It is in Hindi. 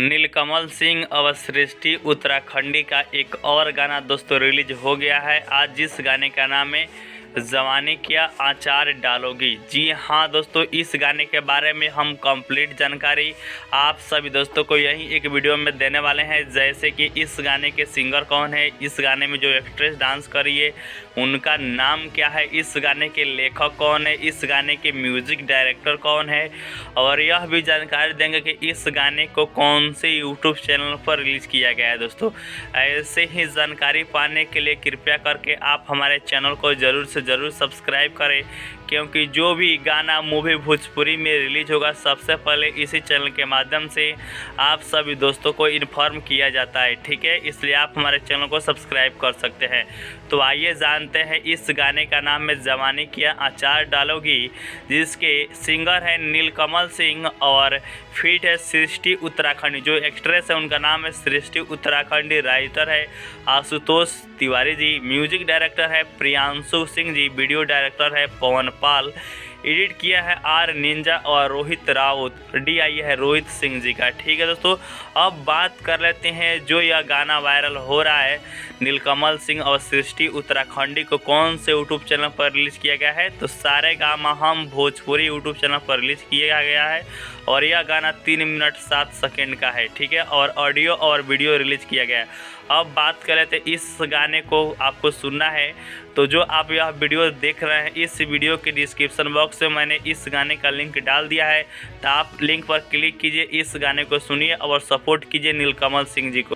नीलकमल सिंह और सृष्टि उत्तराखंडी का एक और गाना दोस्तों रिलीज हो गया है आज, जिस गाने का नाम है जवानी क्या आचार डालोगी। जी हाँ दोस्तों, इस गाने के बारे में हम कंप्लीट जानकारी आप सभी दोस्तों को यही एक वीडियो में देने वाले हैं। जैसे कि इस गाने के सिंगर कौन है, इस गाने में जो एक्ट्रेस डांस करी है उनका नाम क्या है, इस गाने के लेखक कौन है, इस गाने के म्यूजिक डायरेक्टर कौन है, और यह भी जानकारी देंगे कि इस गाने को कौन से यूट्यूब चैनल पर रिलीज़ किया गया है। दोस्तों ऐसे ही जानकारी पाने के लिए कृपया करके आप हमारे चैनल को ज़रूर सब्सक्राइब करें, क्योंकि जो भी गाना मूवी भोजपुरी में रिलीज होगा सबसे पहले इसी चैनल के माध्यम से आप सभी दोस्तों को इन्फॉर्म किया जाता है। ठीक है, इसलिए आप हमारे चैनल को सब्सक्राइब कर सकते हैं। तो आइए जानते हैं इस गाने का नाम है जवानी क्या आचार डालोगी, जिसके सिंगर है नीलकमल सिंह और फीट है सृष्टि उत्तराखंडी। जो एक्ट्रेस है उनका नाम है सृष्टि उत्तराखंडी, राइटर है आशुतोष तिवारी जी, म्यूजिक डायरेक्टर है प्रियांशु सिंह जी, वीडियो डायरेक्टर है पवन पाल, एडिट किया है आर निंजा और रोहित राउत, DI है रोहित सिंह जी का। ठीक है दोस्तों, अब बात कर लेते हैं जो यह गाना वायरल हो रहा है नीलकमल सिंह और सृष्टि उत्तराखंडी को कौन से यूट्यूब चैनल पर रिलीज़ किया गया है। तो सारेगामा हम भोजपुरी यूट्यूब चैनल पर रिलीज़ किया गया है और यह गाना 3 मिनट 7 सेकेंड का है। ठीक है, और ऑडियो और वीडियो रिलीज़ किया गया है। अब बात करें तो इस गाने को आपको सुनना है तो जो आप यह वीडियो देख रहे हैं, इस वीडियो के डिस्क्रिप्शन बॉक्स में मैंने इस गाने का लिंक डाल दिया है, तो आप लिंक पर क्लिक कीजिए, इस गाने को सुनिए और सपोर्ट कीजिए नीलकमल सिंह जी को।